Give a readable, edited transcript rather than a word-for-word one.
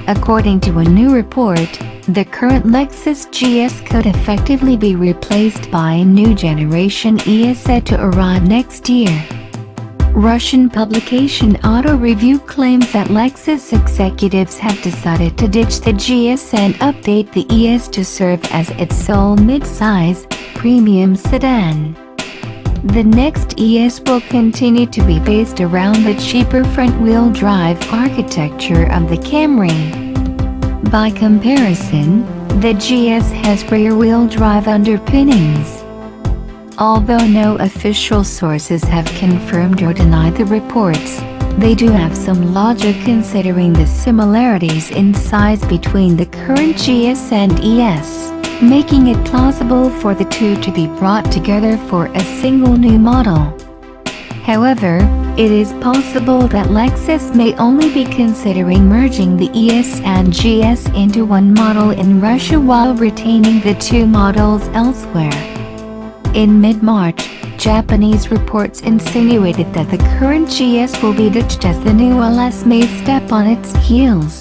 According to a new report, the current Lexus GS could effectively be replaced by a new generation ES said to arrive next year. Russian publication Auto Review claims that Lexus executives have decided to ditch the GS and update the ES to serve as its sole mid-size, premium sedan. The next ES will continue to be based around the cheaper front-wheel drive architecture of the Camry. By comparison, the GS has rear-wheel drive underpinnings. Although no official sources have confirmed or denied the reports, they do have some logic considering the similarities in size between the current GS and ES, making it plausible for the two to be brought together for a single new model. However, it is possible that Lexus may only be considering merging the ES and GS into one model in Russia while retaining the two models elsewhere. In mid-March, Japanese reports insinuated that the current GS will be ditched as the new LS may step on its heels.